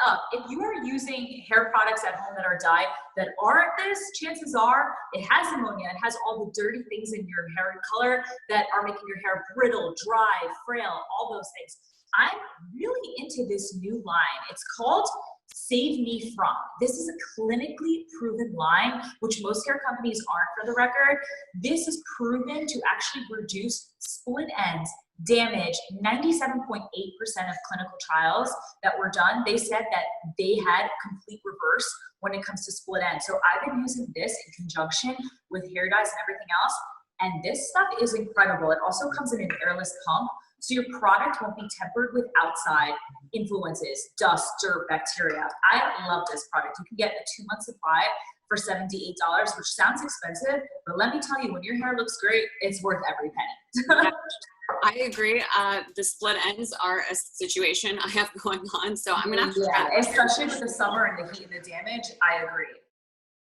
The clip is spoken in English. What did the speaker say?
up. If you are using hair products at home that are dyed that aren't this, chances are it has ammonia, it has all the dirty things in your hair color that are making your hair brittle, dry, frail, all those things. I'm really into this new line. It's called Save Me From. This is a clinically proven line, which most hair companies aren't, for the record. This is proven to actually reduce split ends, damage. 97.8% of clinical trials that were done, they said that they had complete reverse when it comes to split ends. So I've been using this in conjunction with hair dyes and everything else, and this stuff is incredible. It also comes in an airless pump, so your product won't be tempered with outside influences, dust, dirt, bacteria. I love this product. You can get a 2-month supply for $78, which sounds expensive, but let me tell you, when your hair looks great, it's worth every penny. I agree. The split ends are a situation I have going on, so I'm gonna have to try that. Especially with the summer and the heat and the damage, I agree.